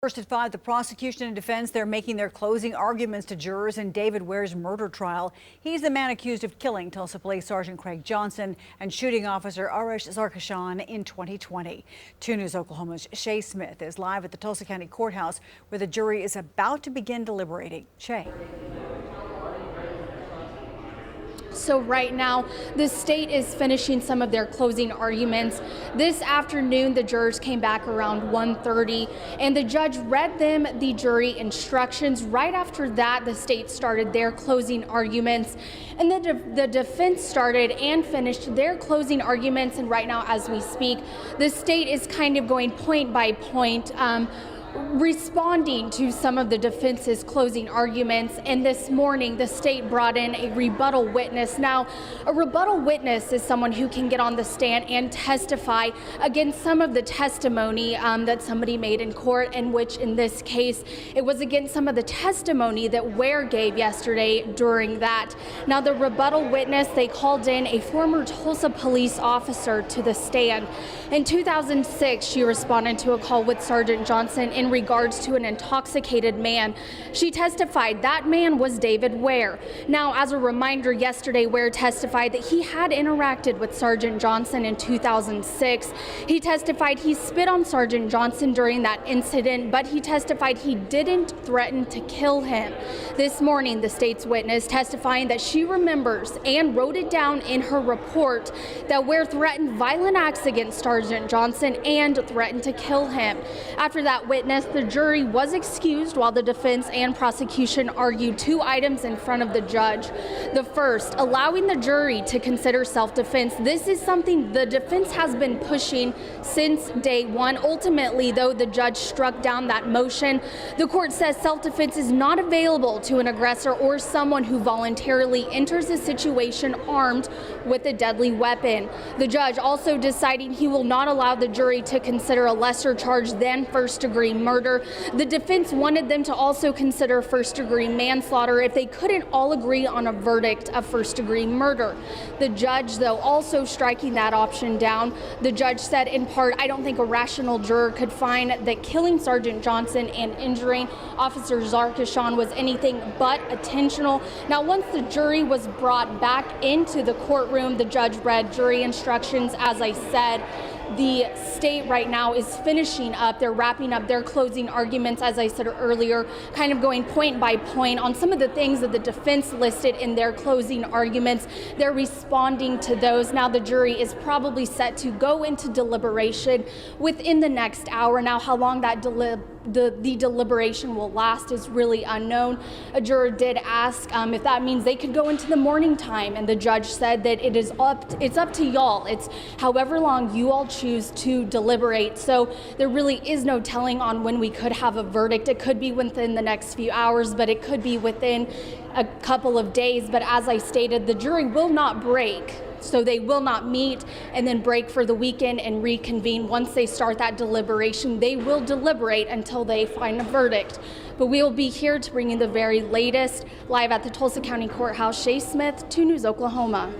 First at 5, the prosecution and defense, they're making their closing arguments to jurors in David Ware's murder trial. He's the man accused of killing Tulsa Police Sergeant Craig Johnson and shooting Officer Arash Zarkashan in 2020. 2 News Oklahoma's Shay Smith is live at the Tulsa County Courthouse where the jury is about to begin deliberating. Shay. So right now, the state is finishing some of their closing arguments. This afternoon, the jurors came back around 1:30, and the judge read them the jury instructions. Right after that, the state started their closing arguments, and the defense started and finished their closing arguments. And right now, as we speak, the state is kind of going point by point, responding to some of the defense's closing arguments. And this morning, the state brought in a rebuttal witness. Now, a rebuttal witness is someone who can get on the stand and testify against some of the testimony that somebody made in court, in which in this case, it was against some of the testimony that Ware gave yesterday during that. Now, the rebuttal witness, they called in a former Tulsa police officer to the stand. In 2006, she responded to a call with Sergeant Johnson in regards to an intoxicated man. She testified that man was David Ware. Now, as a reminder, yesterday Ware testified that he had interacted with Sergeant Johnson in 2006. He testified he spit on Sergeant Johnson during that incident, but he testified he didn't threaten to kill him. This morning, the state's witness testifying that she remembers and wrote it down in her report that Ware threatened violent acts against Sergeant Johnson and threatened to kill him. After that witness, the jury was excused while the defense and prosecution argued 2 items in front of the judge. The first, allowing the jury to consider self-defense. This is something the defense has been pushing since day one. Ultimately, though, the judge struck down that motion. The court says self-defense is not available to an aggressor or someone who voluntarily enters a situation armed with a deadly weapon. The judge also deciding he will not allow the jury to consider a lesser charge than first-degree murder. The defense wanted them to also consider first-degree manslaughter if they couldn't all agree on a verdict of first-degree murder. The judge, though, also striking that option down. The judge said in part, I don't think a rational juror could find that killing Sergeant Johnson and injuring Officer Zarkashan was anything but intentional. Now, once the jury was brought back into the courtroom, the judge read jury instructions. As I said, the state right now is finishing up. They're wrapping up their closing arguments, as I said earlier, kind of going point by point on some of the things that the defense listed in their closing arguments. They're responding to those. Now, the jury is probably set to go into deliberation within the next hour. Now, how long that the deliberation will last is really unknown. A juror did ask if that means they could go into the morning time, and the judge said that it's up to y'all. It's however long you all choose to deliberate. So there really is no telling on when we could have a verdict. It could be within the next few hours, but it could be within a couple of days. But as I stated, the jury will not break. So they will not meet and then break for the weekend and reconvene. Once they start that deliberation, they will deliberate until they find a verdict. But we will be here to bring you the very latest live at the Tulsa County Courthouse. Shay Smith, 2 News Oklahoma.